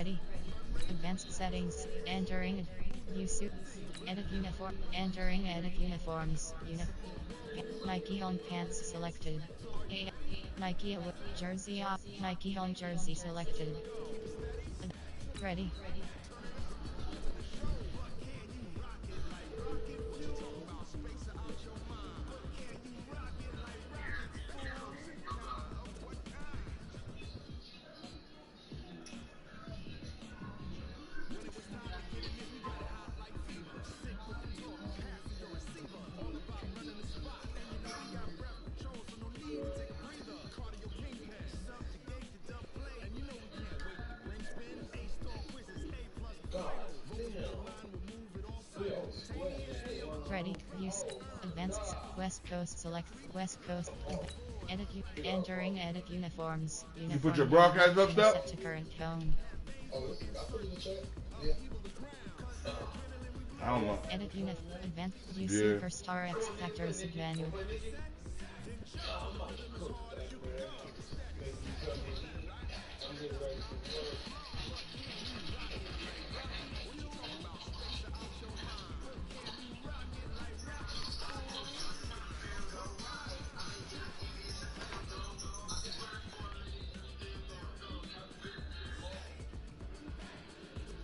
Ready. Advanced settings. Entering. Use. Edit uniform. Entering edit uniforms. Nike home pants selected. Nike jersey off. Nike home jersey selected. Ready. Ready. Use. Advanced. West Coast select. West Coast. Edit. Entering edit uniforms. You put your broadcast up there? Set to current tone. I don't know. Edit uniform. Advanced. Use Superstar X Factors menu.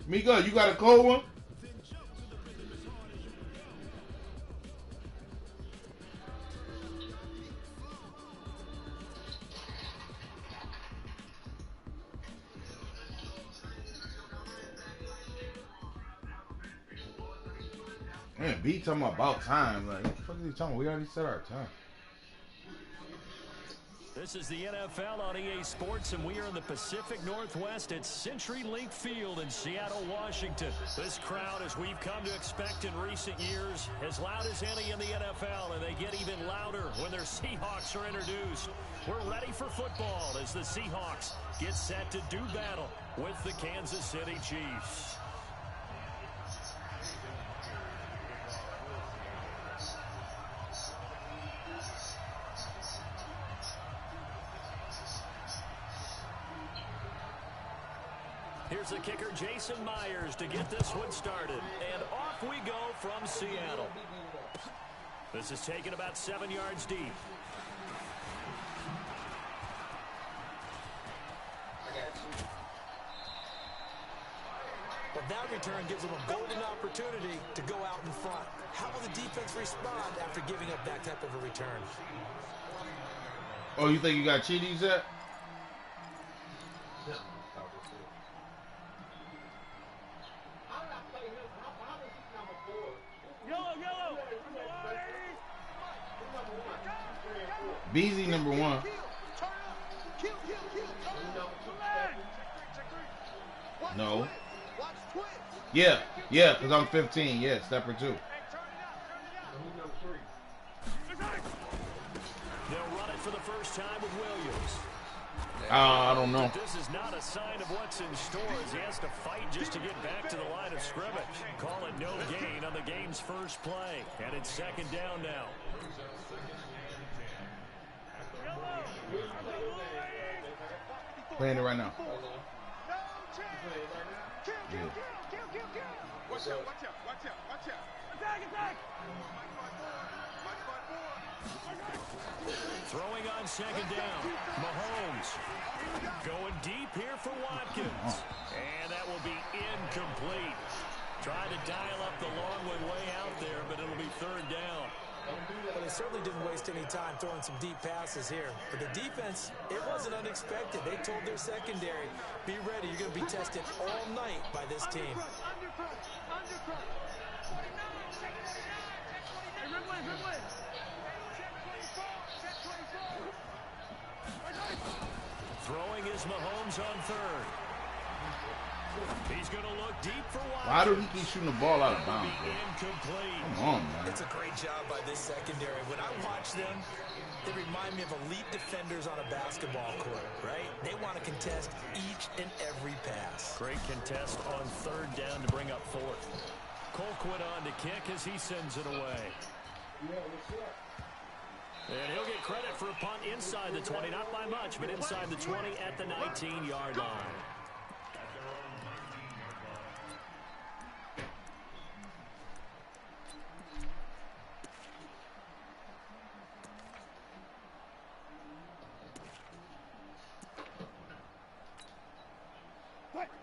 Mika, you got a cold one? Man, B talking about time. Like, what the fuck is he talking about? We already set our time. This is the NFL on EA Sports, and we are in the Pacific Northwest at CenturyLink Field in Seattle, Washington. This crowd, as we've come to expect in recent years, as loud as any in the NFL, and they get even louder when their Seahawks are introduced. We're ready for football as the Seahawks get set to do battle with the Kansas City Chiefs. Here's the kicker, Jason Myers, to get this one started. And off we go from Seattle. This is taken about 7 yards deep. But that return gives them a golden opportunity to go out in front. How will the defense respond after giving up that type of a return? Oh, you think you got cheaties yet? Beezy number 1. No. Yeah, because I'm 15. Yeah, stepper 2. They'll run it for the first time with Williams. I don't know. This is not a sign of what's in store as he has to fight just to get back to the line of scrimmage. Call it no gain on the game's first play. And it's second down now. Playing it right now. Yeah. Watch out. Attack. Throwing on second down. Mahomes going deep here for Watkins. And that will be incomplete. Trying to dial up the long way out there, but it'll be third down. Well, they certainly didn't waste any time throwing some deep passes here. But the defense, it wasn't unexpected. They told their secondary, be ready. You're going to be tested all night by this team. Throwing is Mahomes on third. He's going to look deep for Watkins. Why do he keep shooting the ball out of bounds, bro? Incomplete. Come on, man. It's a great job by this secondary. When I watch them, they remind me of elite defenders on a basketball court, right? They want to contest each and every pass. Great contest on third down to bring up fourth. Colquitt on to kick as he sends it away. And he'll get credit for a punt inside the 20, not by much, but inside the 20 at the 19-yard line.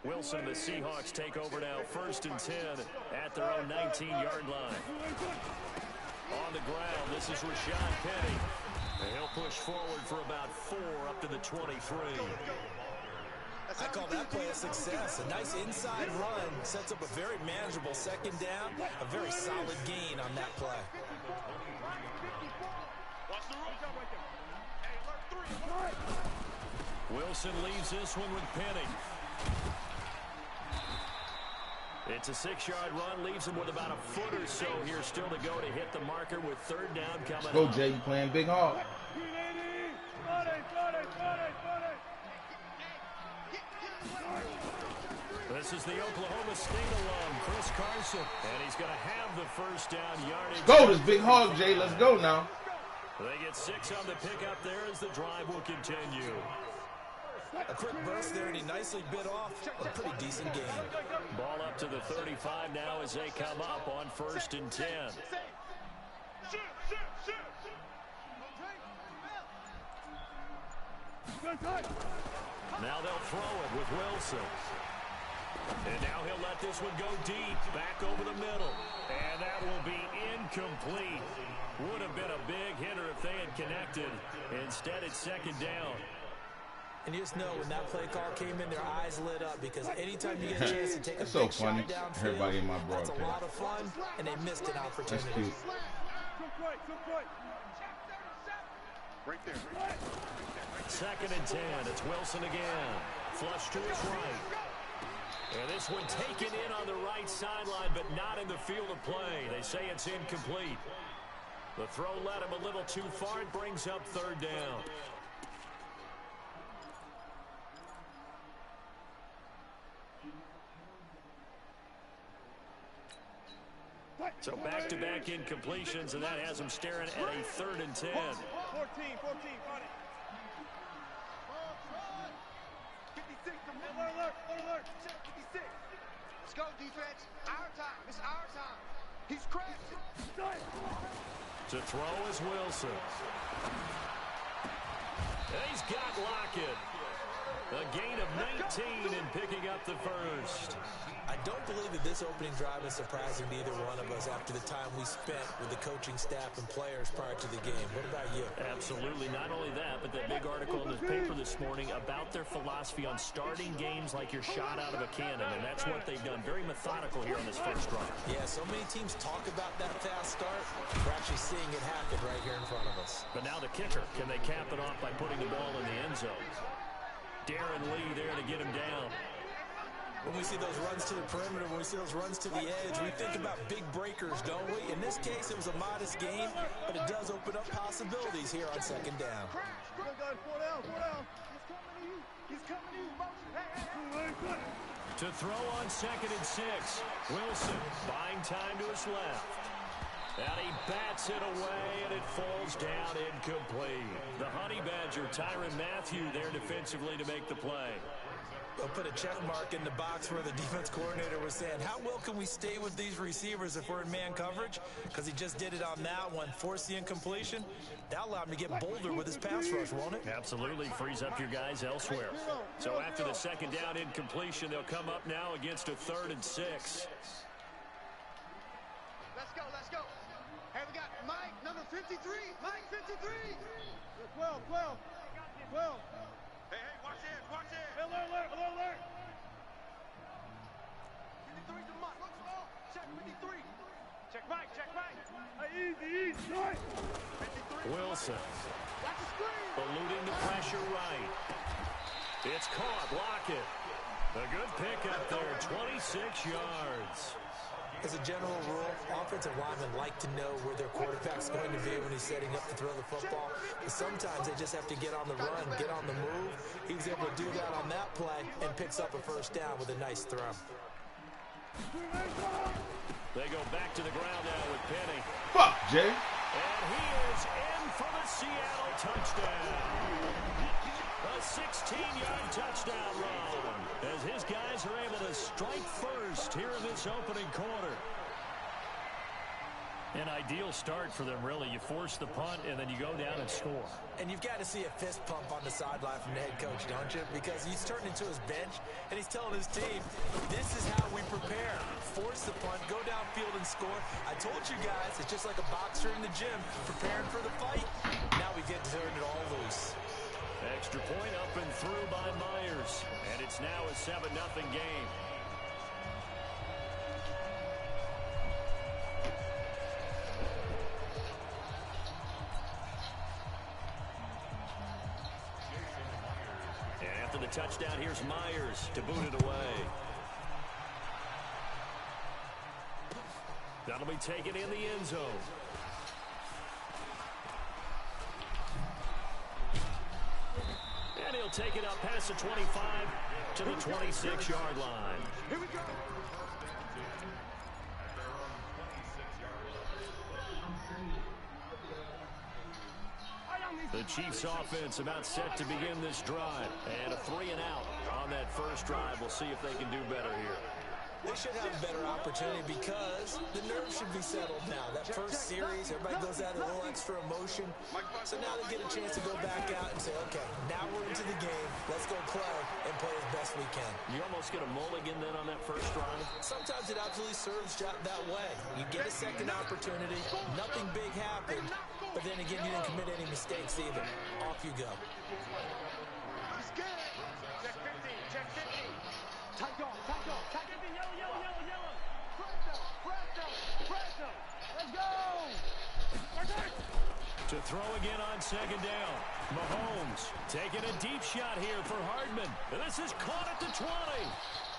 Wilson and the Seahawks take over now, 1st and 10 at their own 19-yard line. On the ground, this is Rashad Penny. And he'll push forward for about 4 up to the 23. I call that play a success. A nice inside run sets up a very manageable 2nd down. A very solid gain on that play. Wilson leaves this one with Penny. It's a 6-yard run, leaves him with about a foot or so here still to go to hit the marker with 3rd down coming Go, up. Jay, you playing big hog. This is the Oklahoma State alum, Chris Carson, and he's going to have the 1st down yardage. Go, this big hog, Jay. Let's go now. They get 6 on the pickup there as the drive will continue. A quick burst there, and he nicely bit off a pretty decent gain. Ball up to the 35 now as they come up on 1st and 10. Now they'll throw it with Wilson. And now he'll let this one go deep, back over the middle. And that will be incomplete. Would have been a big hitter if they had connected. Instead, it's 2nd down. And you just know when that play call came in, their eyes lit up because anytime you get a chance to take a so big funny. shot downfield, Everybody in my that's a broadcast. lot of fun, and they missed an opportunity. That's cute. Right there. 2nd and 10. It's Wilson again. Flush to his right. And this one taken in on the right sideline, but not in the field of play. They say it's incomplete. The throw led him a little too far. It brings up 3rd down. So back-to-back incompletions, and that has him staring at a 3rd and 10. 14, got it. 56, alert. 56. Let's go, defense. Our time. It's our time. He's crashing. To throw is Wilson. And he's got Lockett. A gain of 19 and picking up the 1st. I don't believe that this opening drive is surprising to either one of us after the time we spent with the coaching staff and players prior to the game. What about you? Absolutely. Not only that, but that big article in the paper this morning about their philosophy on starting games like you're shot out of a cannon, and that's what they've done. Very methodical here on this 1st drive. Yeah, so many teams talk about that fast start. We're actually seeing it happen right here in front of us. But now the kicker. Can they cap it off by putting the ball in the end zone? Darren Lee there to get him down. When we see those runs to the perimeter, when we see those runs to the edge, we think about big breakers, don't we? In this case, it was a modest gain, but it does open up possibilities here on 2nd down. He's coming to you. To throw on 2nd and 6. Wilson buying time to his left. And he bats it away, and it falls down incomplete. The Honey Badger, Tyrann Mathieu, there defensively to make the play. They'll put a check mark in the box where the defense coordinator was saying, how well can we stay with these receivers if we're in man coverage? Because he just did it on that one, forced the incompletion. That allowed him to get bolder with his pass rush, won't it? Absolutely, frees up your guys elsewhere. So after the 2nd down incompletion, they'll come up now against a 3rd and 6. Let's go. Hey, we got Mike, number 53. Mike, 53. 12. Hey, watch it. Alert. 53's the mark. Look small. Check 53. Check Mike. Easy. 53. Wilson. Watch the screen. Eluding the pressure right. It's caught. Lockett. A good pickup there. 26 yards. As a general rule, offensive linemen like to know where their quarterback's going to be when he's setting up to throw the football. But sometimes they just have to get on the run, get on the move. He was able to do that on that play and picks up a 1st down with a nice throw. They go back to the ground now with Penny. Fuck, Jay. And he is in for the Seattle touchdown. A 16-yard touchdown run as his guys are able to strike first here in this opening quarter. An ideal start for them, really. You force the punt, and then you go down and score. And you've got to see a fist pump on the sideline from the head coach, don't you? Because he's turned into his bench, and he's telling his team, this is how we prepare. Force the punt, go downfield and score. I told you guys, it's just like a boxer in the gym, preparing for the fight. Now we get to turn it all loose. Extra point up and through by Myers. And it's now a 7-0 game. And after the touchdown, here's Myers to boot it away. That'll be taken in the end zone. And he'll take it up past the 25 to the 26-yard line. Here we go. The Chiefs offense about set to begin this drive. And a 3-and-out on that first drive. We'll see if they can do better here. They should have a better opportunity because the nerves should be settled now. That first series, everybody goes out with a little extra emotion. So now they get a chance to go back out and say, okay, now we're into the game. Let's go play and play as best we can. You almost get a mulligan then on that first drive? Sometimes it absolutely serves that way. You get a second opportunity. Nothing big happened. But then again, you didn't commit any mistakes either. Off you go. He's good. Check 15. Check 15. Tight dog. Tight dog. Tight dog. Yellow, yellow, yellow, yellow. Presto. Presto. Presto. Let's go. To throw again on second down. Mahomes taking a deep shot here for Hardman. And this is caught at the 20.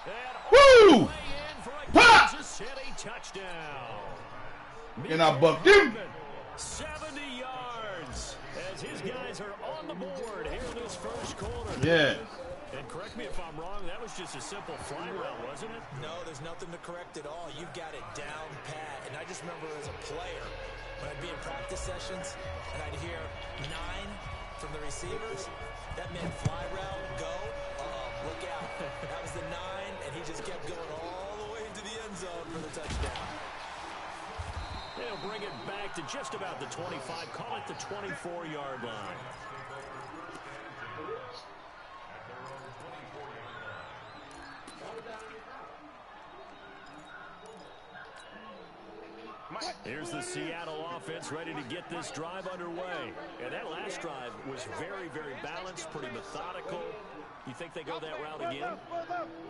And all the way in for a Kansas City touchdown. And I bucked him. 70 yards as his guys are on the board here in this first quarter. Yeah. And correct me if I'm wrong, that was just a simple fly route, wasn't it? No, there's nothing to correct at all. You've got it down pat. And I just remember as a player, when I'd be in practice sessions and I'd hear 9 from the receivers, that meant fly route, go, look out. That was the 9, and he just kept going all the way into the end zone for the touchdown. They'll bring it back to just about the 25, call it the 24-yard line. Here's the Seattle offense ready to get this drive underway. And that last drive was very, very balanced, pretty methodical. You think they go that route again?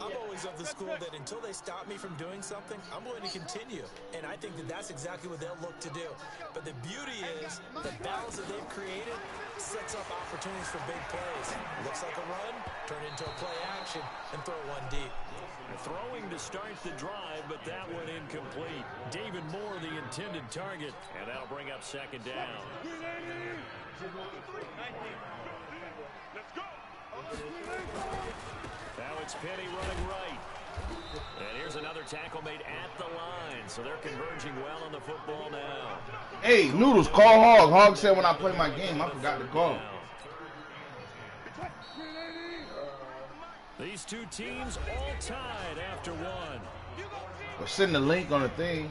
I'm always of the school that until they stop me from doing something, I'm going to continue. And I think that that's exactly what they'll look to do. But the beauty is the balance that they've created sets up opportunities for big plays. Looks like a run, turn into a play action, and throw one deep. Throwing to start the drive, but that one incomplete. David Moore, the intended target, and that'll bring up second down. Let's go. Now it's Penny running right. And here's another tackle made at the line, so they're converging well on the football now. Hey, Noodles, call Hog. Hog said when I play my game, I forgot to call. These two teams all tied after one. But send the link on the thing.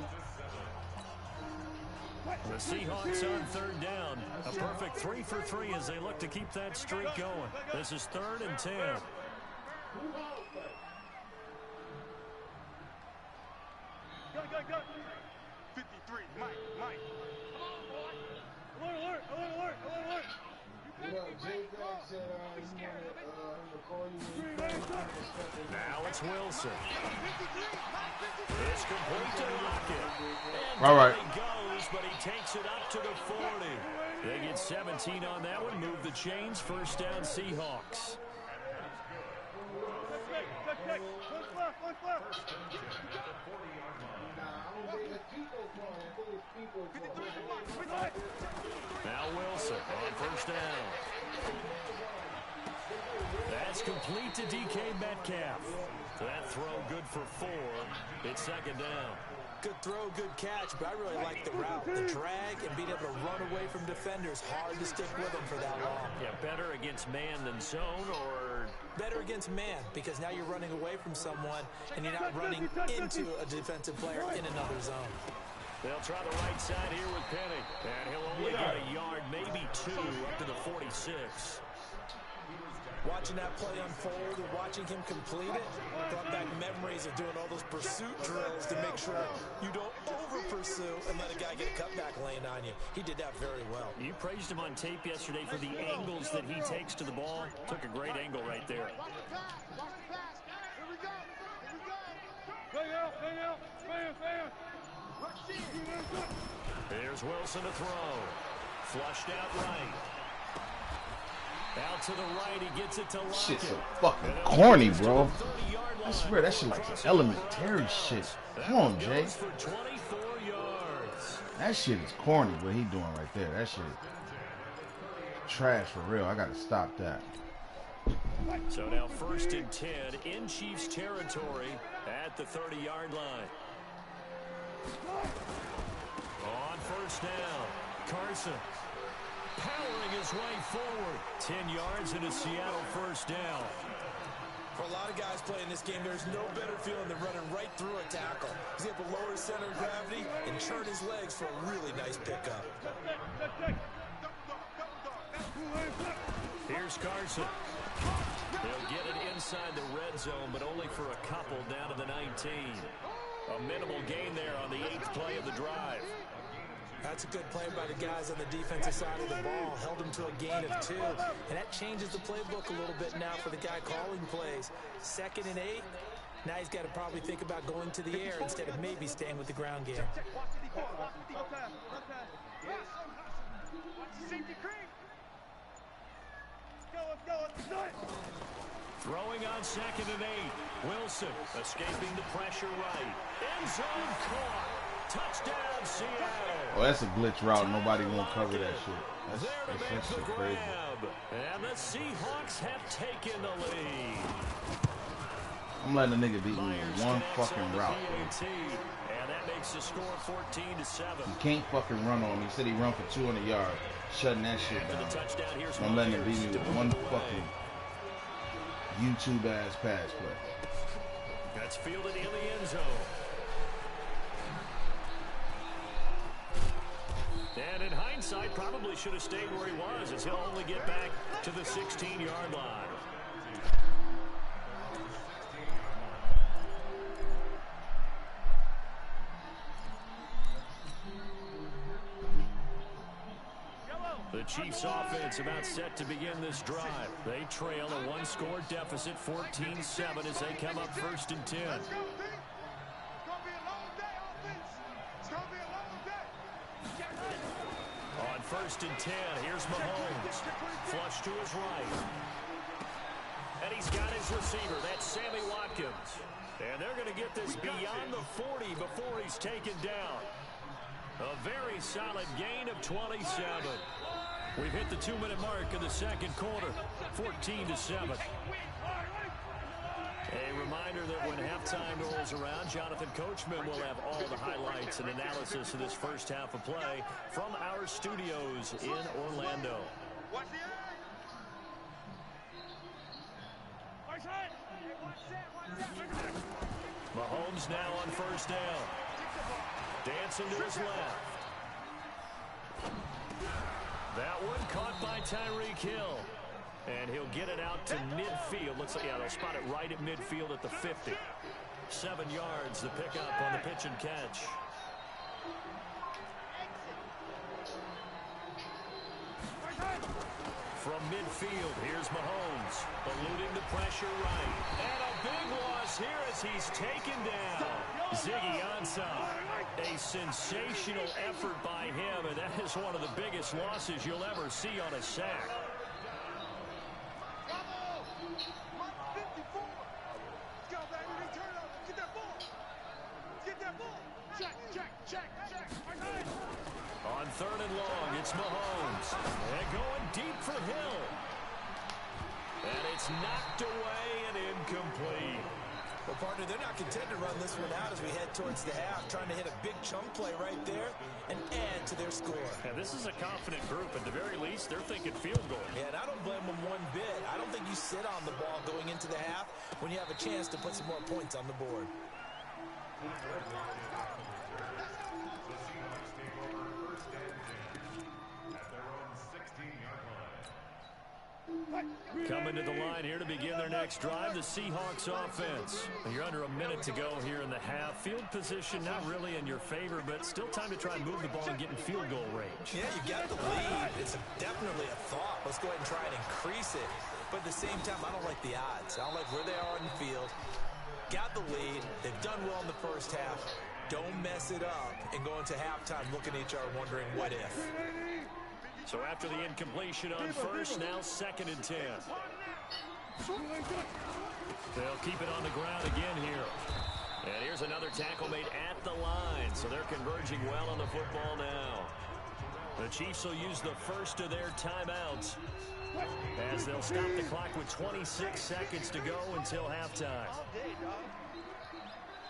The Seahawks on third down. A perfect 3 for 3 as they look to keep that streak going. This is 3rd and 10. Go, go, go. 53, Mike. Come on, boy. Alert, alert, alert, alert, alert. You know, jayPAC said he wanted him to call you when he Now it's Wilson. It's complete to Lockett. And All right. he goes, but he takes it up to the 40. They get 17 on that one. Move the chains. First down, Seahawks. Now Wilson on first down. That's complete to DK Metcalf. That throw good for 4. It's second down. Good throw, good catch, but I really like the route. The drag and being able to run away from defenders. Hard to stick with them for that long. Yeah, better against man than zone, or better against man, because now you're running away from someone and you're not running into a defensive player in another zone. They'll try the right side here with Penny. And he'll only get a yard, maybe 2, up to the 46. Watching that play unfold and watching him complete it brought back memories of doing all those pursuit drills to make sure you don't over-pursue and let a guy get a cutback lane on you. He did that very well. You praised him on tape yesterday for the angles that he takes to the ball. Took a great angle right there. Watch the pass. Watch the pass. Here we go. Here we go. Bang out. Bang out. Bang, bang. Here's Wilson to throw. Flushed out right. Out to the right, he gets it to Lockett. Shit's so fucking corny, bro. I swear that shit like some elementary shit. Come on, Jay. That shit is corny, what he doing right there. That shit trash for real. I gotta stop that. So now 1st and 10 in Chiefs territory at the 30-yard line. On 1st down, Carson powering his way forward. 10 yards and a Seattle 1st down. For a lot of guys playing this game, there's no better feeling than running right through a tackle. He's able to lower his center of gravity and churn his legs for a really nice pickup. Here's Carson. They'll get it inside the red zone, but only for a couple down to the 19. A minimal gain there on the 8th play of the drive. That's a good play by the guys on the defensive side of the ball. Held him to a gain of 2. And that changes the playbook a little bit now for the guy calling plays. 2nd and 8. Now he's got to probably think about going to the air instead of maybe staying with the ground game. Throwing on 2nd and 8. Wilson escaping the pressure right. End zone caught. Touchdown, Seattle. Oh, that's a glitch route. Nobody won't cover that shit. That's shit crazy. And the Seahawks have taken the lead. I'm letting the nigga beat me with one fucking route. And that makes the score 14-7. You can't fucking run on me. He said he run for 200 yards. Shutting that shit down. I'm letting him beat me with one fucking YouTube-ass pass play. That's fielded in the end zone. And in hindsight, probably should have stayed where he was, as he'll only get back to the 16-yard line. The Chiefs offense about set to begin this drive. They trail a 1-score deficit, 14-7, as they come up 1st and 10. On 1st and 10, here's Mahomes. Flush to his right. And he's got his receiver. That's Sammy Watkins. And they're going to get this beyond the 40 before he's taken down. A very solid gain of 27. We've hit the 2-minute mark in the 2nd quarter, 14-7. A reminder that when halftime rolls around, Jonathan Coachman will have all the highlights and analysis of this first half of play from our studios in Orlando. Mahomes now on 1st down. Dancing to his left. That one caught by Tyreek Hill. And he'll get it out to midfield. Looks like, yeah, they'll spot it right at midfield at the 50. 7 yards, the pickup on the pitch and catch. From midfield, here's Mahomes. Eluding the pressure right. And a big loss here as he's taken down. Ziggy Ansah. A sensational effort by him, and that is one of the biggest losses you'll ever see on a sack. On 3rd and long, it's Mahomes. And going deep for Hill. And it's knocked away and incomplete. Well, partner, they're not content to run this one out as we head towards the half, trying to hit a big chunk play right there and add to their score. Yeah, this is a confident group. At the very least, they're thinking field goal. Yeah, and I don't blame them one bit. I don't think you sit on the ball going into the half when you have a chance to put some more points on the board. Coming to the line here to begin their next drive, the Seahawks offense. You're under a minute to go here in the half. Field position not really in your favor, but still time to try and move the ball and get in field goal range. Yeah, you got the lead. It's definitely a thought. Let's go ahead and try and increase it. But at the same time, I don't like the odds. I don't like where they are in the field. Got the lead. They've done well in the first half. Don't mess it up and go into halftime looking at each other wondering what if. So after the incompletion on first, now 2nd and 10. They'll keep it on the ground again here. And here's another tackle made at the line. So they're converging well on the football now. The Chiefs will use the first of their timeouts as they'll stop the clock with 26 seconds to go until halftime.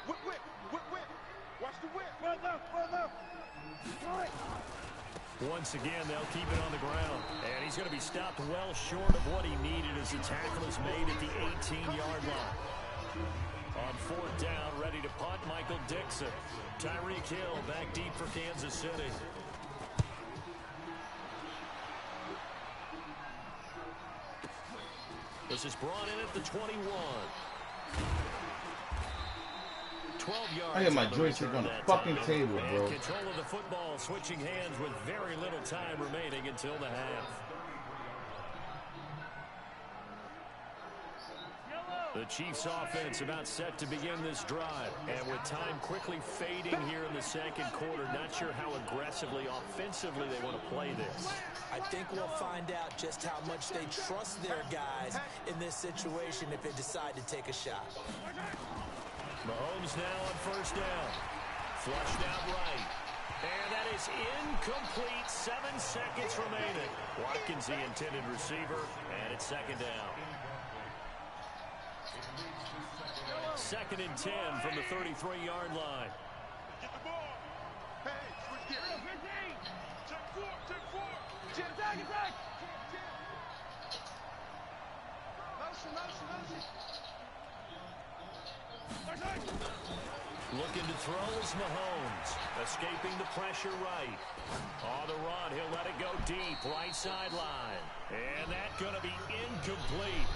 Whip, whip, whip, whip. Watch the whip. Well enough. Once again, they'll keep it on the ground. And he's going to be stopped well short of what he needed as the tackle is made at the 18-yard line. On 4th down, ready to punt, Michael Dixon. Tyreek Hill back deep for Kansas City. This is brought in at the 21. 12 yards. I had my joystick on the fucking table, bro. Control of the football, switching hands with very little time remaining until the half. The Chiefs offense about set to begin this drive. And with time quickly fading here in the second quarter, not sure how aggressively, offensively they want to play this. I think we'll find out just how much they trust their guys in this situation if they decide to take a shot. Mahomes now on 1st down. Flushed out right. And that is incomplete. 7 seconds remaining. Watkins the intended receiver, and it's 2nd down. 2nd and 10 from the 33-yard line. Get the ball. Hey, switch gears. Check 4. Attack. Motion. Looking to throw is Mahomes. Escaping the pressure right. On the run, he'll let it go deep. Right sideline. And that's going to be incomplete.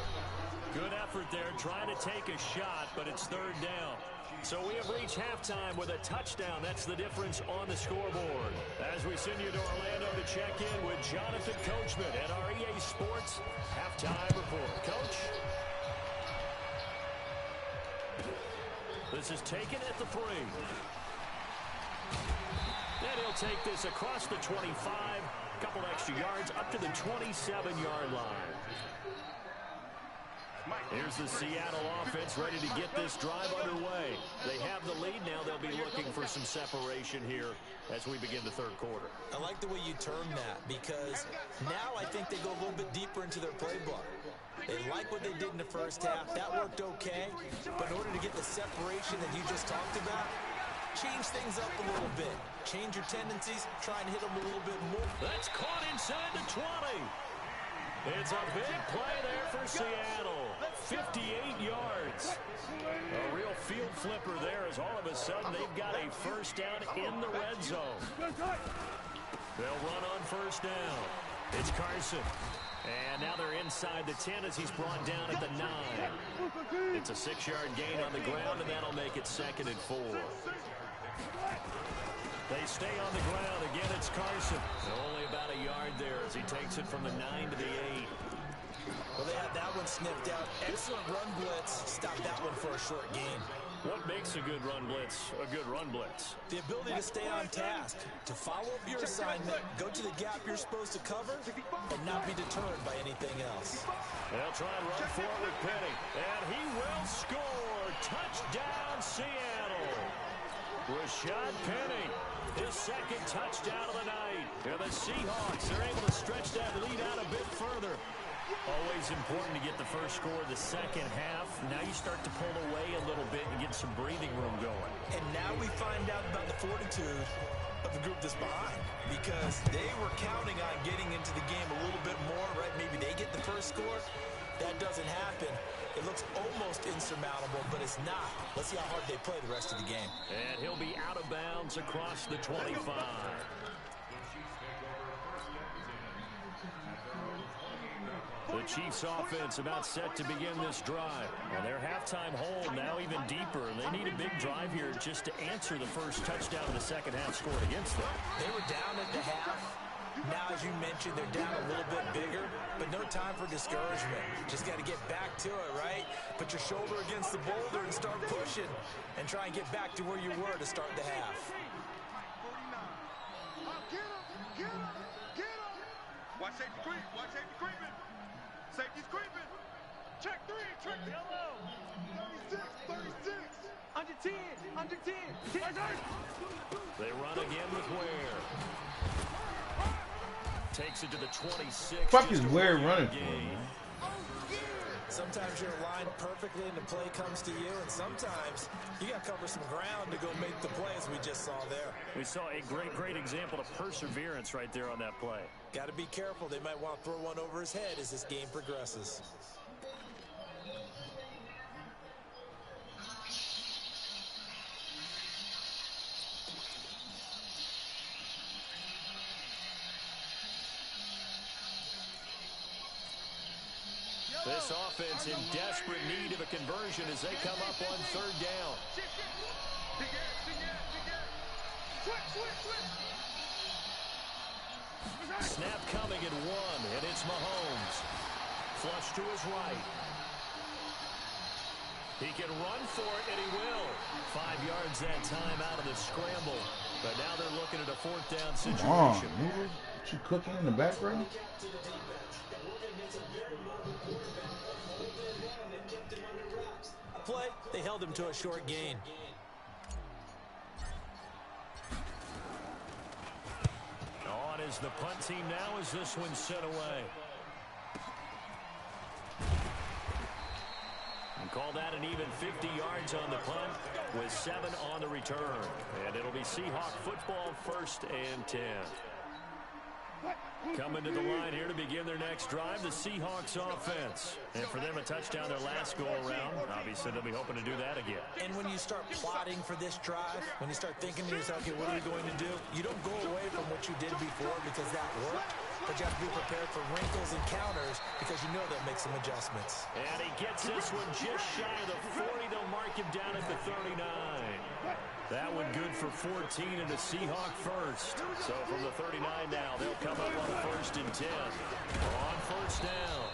Good effort there, trying to take a shot, but it's 3rd down. So we have reached halftime with a touchdown. That's the difference on the scoreboard. As we send you to Orlando to check in with Jonathan Coachman at our EA Sports Halftime Report. Coach? This is taken at the 3. And he'll take this across the 25. A couple extra yards up to the 27-yard line. Here's the Seattle offense ready to get this drive underway. They have the lead now. They'll be looking for some separation here as we begin the 3rd quarter. I like the way you term that because now I think they go a little bit deeper into their playbook. They like what they did in the first half. That worked okay. But in order to get the separation that you just talked about, change things up a little bit. Change your tendencies. Try and hit them a little bit more. That's caught inside the 20. It's a big play there for Seattle. 58 yards. A real field flipper there as all of a sudden they've got a 1st down in the red zone. They'll run on 1st down. It's Carson. And now they're inside the 10 as he's brought down at the 9. It's a 6-yard gain on the ground, and that'll make it 2nd and 4. They stay on the ground. Again, it's Carson. Only about a yard there as he takes it from the 9 to the 8. Well, they had that one sniffed out. Excellent run blitz. Stop that one for a short gain. What makes a good run blitz a good run blitz? The ability to stay on task, to follow up your assignment, go to the gap you're supposed to cover, and not be deterred by anything else. They'll try and run forward with Penny, and he will score. Touchdown, Seattle. Rashad Penny, his 2nd touchdown of the night. And the Seahawks are able to stretch that lead out a bit further. Always important to get the first score of the second half. Now you start to pull away a little bit and get some breathing room going. And now we find out about the fortitude of the group that's behind, because they were counting on getting into the game a little bit more, right? Maybe they get the first score. That doesn't happen. It looks almost insurmountable, but it's not. Let's see how hard they play the rest of the game. And he'll be out of bounds across the 25. The Chiefs offense about set to begin this drive. And their halftime hold now even deeper. They need a big drive here just to answer the first touchdown of the second half scored against them. They were down at the half. Now, as you mentioned, they're down a little bit bigger, but no time for discouragement. Just got to get back to it, right? Put your shoulder against the boulder and start pushing and try and get back to where you were to start the half. Get him. Watch safety creep. Watch safety creeping. Safety's creeping. Check 3. Check yellow. 36. Under 10. They run again with Ware. Takes it to the 26. Fuck is Ware running for, man? Sometimes you're aligned perfectly and the play comes to you, and sometimes you got to cover some ground to go make the play, as we just saw there. We saw a great example of perseverance right there on that play. Got to be careful. They might want to throw one over his head as this game progresses. This offense in desperate need of a conversion as they come up on third down. Snap coming at 1, and it's Mahomes. Flush to his right. He can run for it, and he will. 5 yards that time out of the scramble. But now they're looking at a fourth down situation. What you cooking in the background? Play, they held him to a short gain. On is the punt team now as this one's sent away. And call that an even 50 yards on the punt with 7 on the return. And it'll be Seahawk football, 1st and 10. Coming to the line here to begin their next drive, the Seahawks offense. And for them, a touchdown their last go-around. Obviously, they'll be hoping to do that again. And when you start plotting for this drive, when you start thinking to yourself, okay, what are we going to do? You don't go away from what you did before because that worked. But you have to be prepared for wrinkles and counters because you know they'll make some adjustments. And he gets this one just shy of the 40. They'll mark him down at the 39. That one good for 14 and a Seahawk first. So from the 39 now, they'll come up on 1st and 10. On 1st down,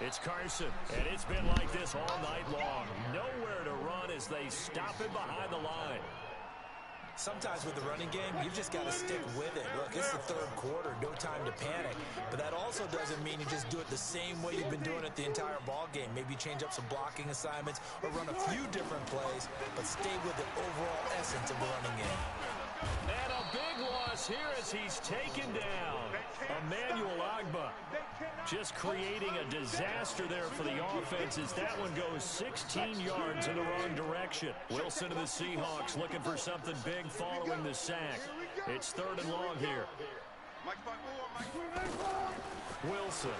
it's Carson. And it's been like this all night long. Nowhere to run as they stop him behind the line. Sometimes with the running game, you've just got to stick with it. Look, it's the third quarter, no time to panic. But that also doesn't mean you just do it the same way you've been doing it the entire ball game. Maybe change up some blocking assignments or run a few different plays, but stay with the overall essence of the running game. And a big loss here as he's taken down. Emmanuel Ogbah just creating a disaster there for the offense as that one goes 16 yards in the wrong direction. Wilson and the Seahawks looking for something big following the sack. It's 3rd and long here. Wilson.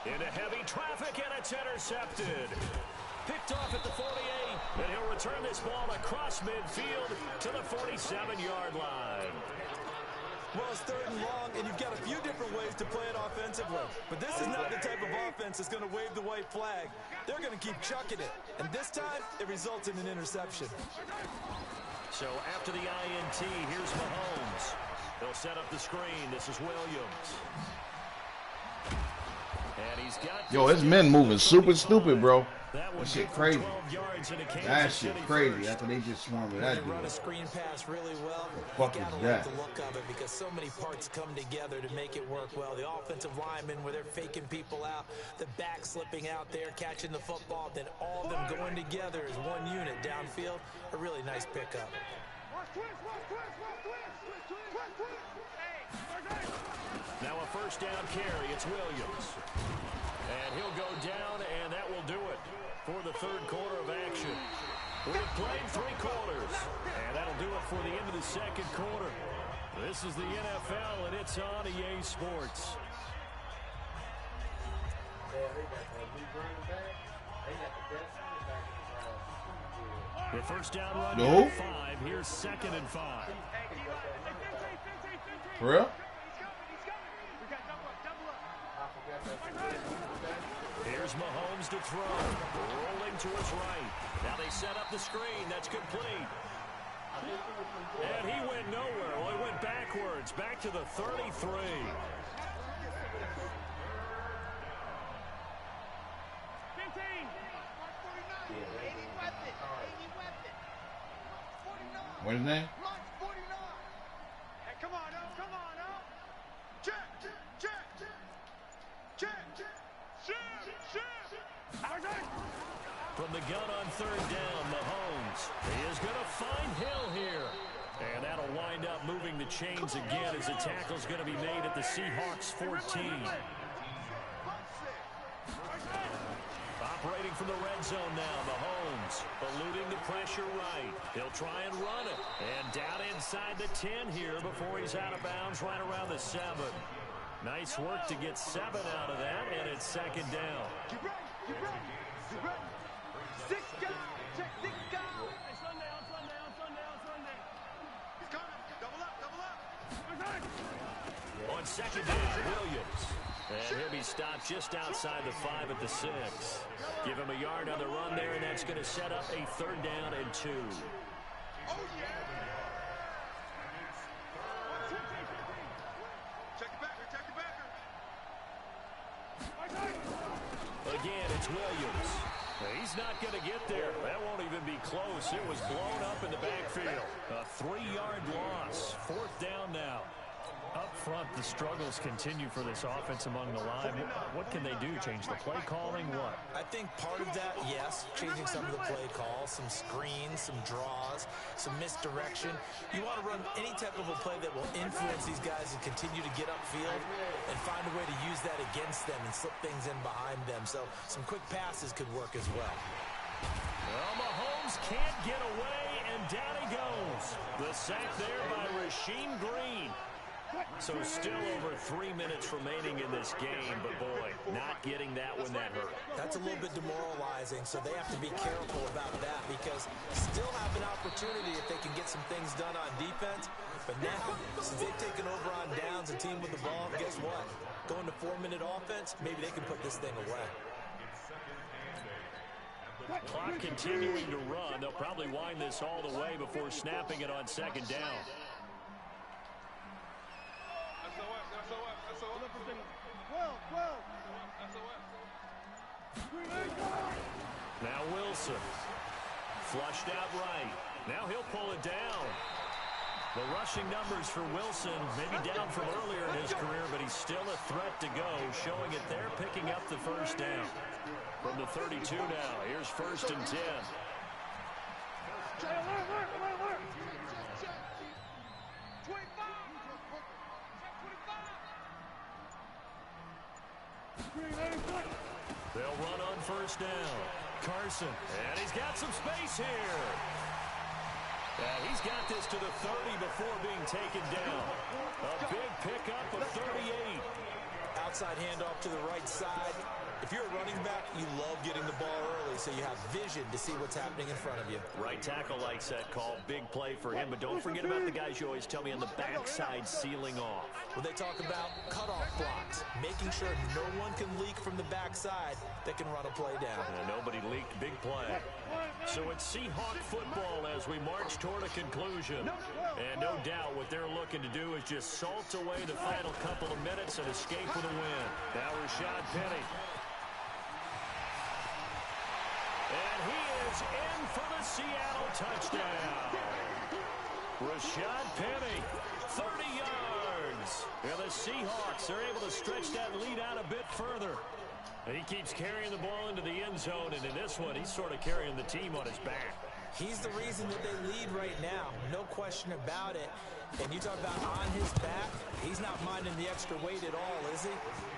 Into heavy traffic, and it's intercepted. Picked off at the 48, and he'll return this ball across midfield to the 47-yard line. Well, it's 3rd and long, and you've got a few different ways to play it offensively. But this is not the type of offense that's going to wave the white flag. They're going to keep chucking it. And this time, it results in an interception. So after the INT, here's Mahomes. They'll set up the screen. This is Williams. And he's got his men moving super stupid, bro. That shit crazy. That shit crazy after they just swarmed with that dude. dude. Run a screen pass really well. What the fuck is that? The look of it because so many parts come together to make it work well. The offensive linemen where they're faking people out, the back slipping out there, catching the football, then all of them going together as one unit downfield. A really nice pickup. Now a 1st down carry. It's Williams. And he'll go down, and that will do it for the 3rd quarter of action. We've played 3 quarters, and that'll do it for the end of the 2nd quarter. This is the NFL, and it's on EA Sports. The 1st down run, 5. Here's 2nd and 5. For real? Here's Mahomes to throw. Rolling to his right. Now they set up the screen. That's complete. And he went nowhere. Well, he went backwards. Back to the 33. What's his name? Hey, come on, oh, come on, oh. Check, check, check, shoot. From the gun on third down, Mahomes. He is going to find Hill here. And that'll wind up moving the chains again as the tackle's going to be made at the Seahawks 14. Operating from the red zone now, Mahomes eluding the pressure right. He'll try and run it. And down inside the 10 here before he's out of bounds right around the 7. Nice work to get 7 out of that, and it's second down. Get ready, get ready, get ready. 6 down, check 6 down. Hey, Sunday. He's coming, double up. On second down, Williams. And he'll be stopped just outside the 5 at the 6. Give him a yard on the run there, and that's going to set up a third down and 2. Oh, yeah. Check it back, check it back. Again, it's Williams. He's not going to get there. That won't even be close. It was blown up in the backfield. A 3-yard loss. Fourth down now. Up front, the struggles continue for this offense among the line. What can they do? Change the play calling? What? I think part of that, yes, changing some of the play calls, some screens, some draws, some misdirection. You want to run any type of a play that will influence these guys and continue to get upfield and find a way to use that against them and slip things in behind them. So some quick passes could work as well. Well, Mahomes can't get away, and down he goes. The sack there by Rasheem Green. So still over 3 minutes remaining in this game, but boy, not getting that one that hurt. That's a little bit demoralizing, so they have to be careful about that because still have an opportunity if they can get some things done on defense. But now, since they've taken over on downs, a team with the ball, guess what? Going to 4-minute offense, maybe they can put this thing away. Clock continuing to run. They'll probably wind this all the way before snapping it on second down. Now Wilson. Flushed out right. Now he'll pull it down. The rushing numbers for Wilson, maybe down from earlier in his career, but he's still a threat to go, showing it there, picking up the first down. From the 32 now, here's first and 10. They'll run on first down. Carson, and he's got some space here. He's got this to the 30 before being taken down. A big pickup of 38. Outside handoff to the right side. If you're a running back, you love getting the ball early so you have vision to see what's happening in front of you. Right tackle likes that call. Big play for him. But don't forget about the guys you always tell me on the backside sealing off. When they talk about cutoff blocks, making sure no one can leak from the backside that can run a play down. Nobody leaked. Big play. So it's Seahawk football as we march toward a conclusion. And no doubt what they're looking to do is just salt away the final couple of minutes and escape with a win. Now Rashad Penny. And he is in for the Seattle touchdown. Rashad Penny, 30 yards. And the Seahawks are able to stretch that lead out a bit further. He keeps carrying the ball into the end zone, and in this one, he's sort of carrying the team on his back. He's the reason that they lead right now, no question about it. And you talk about on his back, he's not minding the extra weight at all, is he?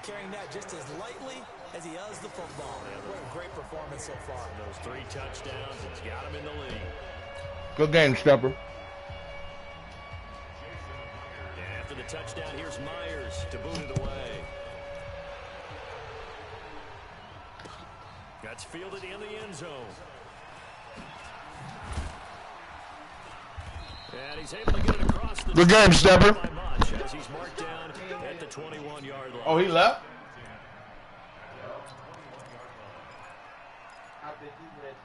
Carrying that just as lightly as he does the football. What a great performance so far. Those 3 touchdowns, it's got him in the lead. Good game, Stepper. After the touchdown, here's Myers to boot it away. That's fielded in the end zone. And he's able to get it across the... Good game, Stepper. catch as he's marked down at the 21-yard line. Oh, he left? I think he went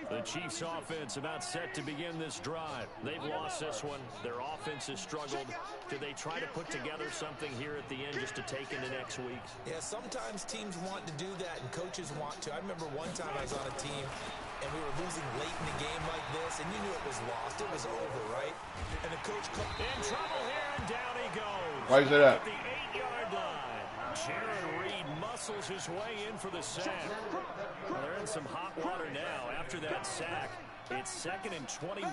The Chiefs' offense about set to begin this drive. They've lost this one. Their offense has struggled. Do they try to put together something here at the end just to take into next week? Yeah, sometimes teams want to do that, and coaches want to. I remember one time I was on a team, and we were losing late in the game like this, and you knew it was lost. It was over, right? And the coach... In trouble here, and down he goes. Why is it that? At the 8-yard line. Jaron Reed muscles his way in for the sack. Well, they're in some hot water now. After that sack, it's 2nd and 21.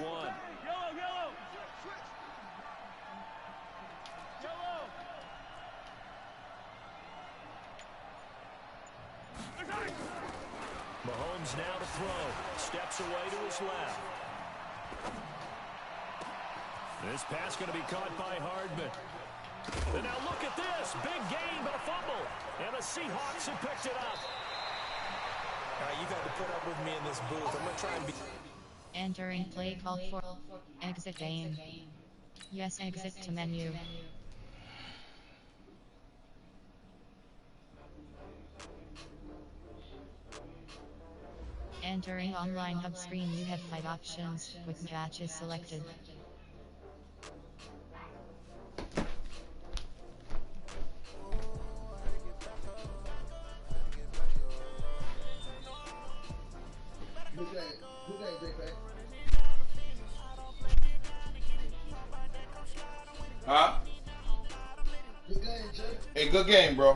Mahomes now to throw. Steps away to his left. This pass going to be caught by Hardman. And now look at this. Big gain, but a fumble. And the Seahawks have picked it up. All right, you've had to put up with me in this booth. I'm going to try and be... Entering play call for exit game. Yes, exit to menu. Entering online hub screen, you have 5 options. Quick match is selected. Good game, jayPAC. Huh? Good game, Jay. Hey, good game, bro.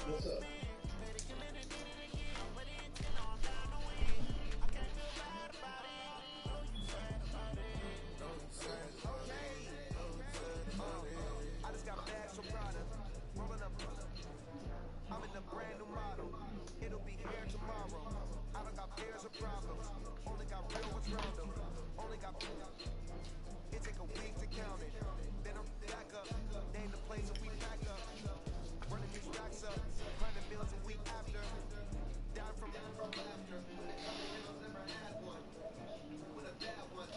What's up? It take a week to count it.